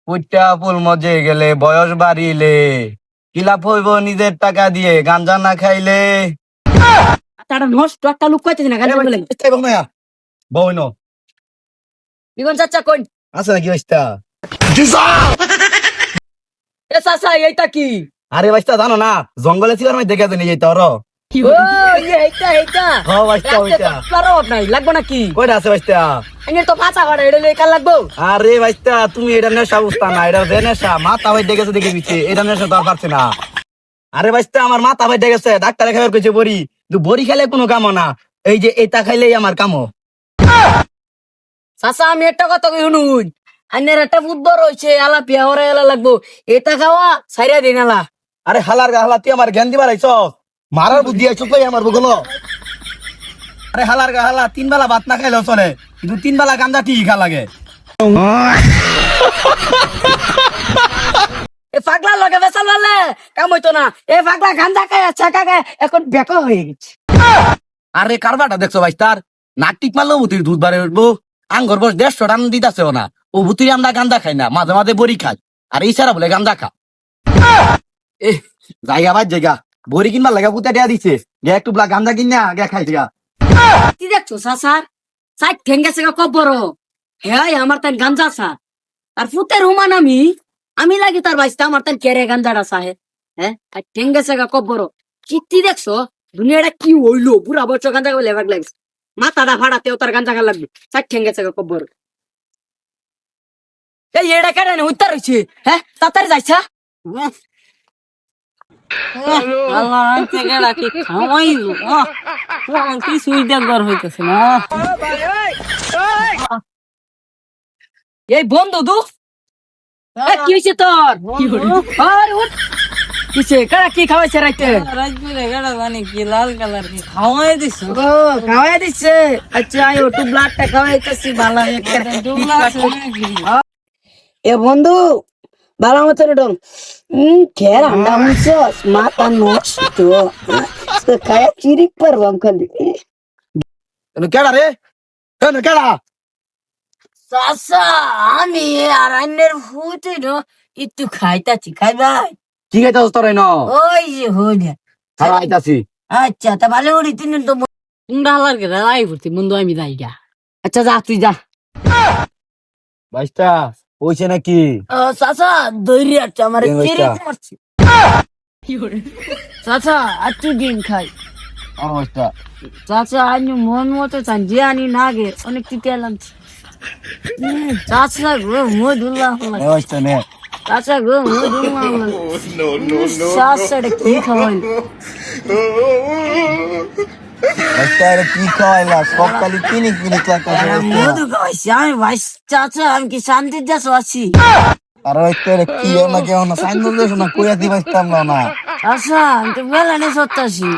পুইটা ফুল মজে গেলে বয়স বাড়িলে কিলাপ হইব নিজের টাকা দিয়ে গাঞ্জা না খাইলে। তারা নষ্ট একটা লুক কইতেছি না গাঞ্জা বলে বই ন বিগন চাচা কই আছে নাকি বাইস্তা? এ চাচা এইটা কি? আরে বাইস্তা জানো না, জঙ্গলে ছিল আমি দেখে জানি এইটা ওর। ও এইটা এইটা হ্যাঁ বাইস্তা ওইটা। পারো নাই লাগবো নাকি? কয়টা আছে বাইস্তা? আইনের তো পাতা কাটা এটা লই কাল লাগবো। আরে বাইস্তা তুমি এটা নেশা বুঝতা না, এটা যে নেশা মাথা ভাই দেখেছে দেখে দিচ্ছে, এটা নেশা তো আর পারছে না। আরে বাইস্তা আমার মাথা ভাই দেখেছে, ডাক্তারে খাবার কইছে বড়ি, কিন্তু বড়ি খেলে কোনো কামো না, এই যে এটা খাইলেই আমার কামো। চাচা আমি একটা কথা কই শুনুন, আইনের একটা বুদ্ধ রয়েছে আলা পিয়া হরে এলা লাগবো, এটা খাওয়া সাইরা দিন আলা। আরে হালার গা হালা, তুই আমার জ্ঞান দিবার আইছ, মারার বুদ্ধি আইছ কই আমার বুগলো। আরে হালার গা হালা, 3 বেলা ভাত না খাইলেও চলে, কিন্তু 3 বেলা গাঁজা ঠিক খা লাগে। এ পাগলা লগে বেসাল বললে কাম হইতো না। এ পাগলা গাঞ্জা খায় ছাকা খায় এখন বেকো হয়ে গেছে। আরে কারবারটা দেখছো বাইস্তার, নাক টিক মারলেও ভুতির দুধ বাড়ে উঠবো। আঙ্গর বস 150 টান দিতেছেও না, ও ভুতির আমরা গাঁজা খাই না, মাঝে মাঝে বড়ি খাই, আর এই সারা বলে গাঁজা খা। এ জায়গা বাদ জায়গা, বড়ি কিনবার লাগা পুতা দেয়া দিছে, গে একটু ব্লা গাঁজা কিনা গে খাই যা। কি দেখছো চাচার সাইড ঠেঙ্গে থেকে কবর হ্যাঁ আমার তাই গাঞ্জা চা আর ফুতের হুমান আমি লাগি তার বাইসটা আমার তাই কেরে গাঞ্জাটা চাহে হ্যাঁ আর ঠেঙ্গে থেকে কবর কিত্তি দেখছো দুনিয়াটা কি হইলো পুরা বছর গাঞ্জা খাইলে ভাগ লাগছে মাথাটা ফাড়াতেও তার গাঞ্জা খা লাগবে সাইড ঠেঙ্গে থেকে কবর এই এটা কেন উত্তর হয়েছে হ্যাঁ তাড়াতাড়ি যাইছা এই বন্ধু দু কি হয়েছে তোর আর উঠ কিসে কারা কি খাওয়াইছে রাইতে ও খাওয়াই দিচ্ছে আচ্ছা আয়ো টু ব্লাডটা খাওয়াইতেছি ভালো এ বন্ধু ভালো মতো ডং খের আন্ডা মুছস মাথা নষ্ট খায়া চিরিক পারবাম খালি কেডা রে, কেডা? চাচা আমি আর আইনের হুতে একটু খাইতাছি খাইবাই কি খাইতাছ তোর ন? ওই যে হইলে খাওয়া আইতাছি। আচ্ছা তা ভালো উড়ি তিন তো মুন্ডা হালার কে রাই করতে বন্ধু আমি যাই গা আচ্ছা যা তুই যা বাইস্তা হইছে নাকি? চাচা দৈরি আছে আমার দিন চিরিক বাইস্তা। মারছি চাচা একটু ডিম খাই বাইস্তা চাচা আনি মন মতো চান যে আনি না গে অনেক তিতে এলাম চাচা গো মধুল্লাহ বাইস্তা নে। চাচা গো মধুল্লাহ চাচা কি খাওয়াই বাইস্তা রে কি খাওয়াইলা, সব খালি পিনিক পিনিক লাগতাছে। মধু খাওয়াইছি আমি ভাই চাচা আমি কি শান্তির দেশ আছি আর বাইস্তা রে কি না কেউ না সাইন বললে শোনা কইয়া দি বাইস্তাম না। চাচা আমি তো বেলা নেই সত্যাছি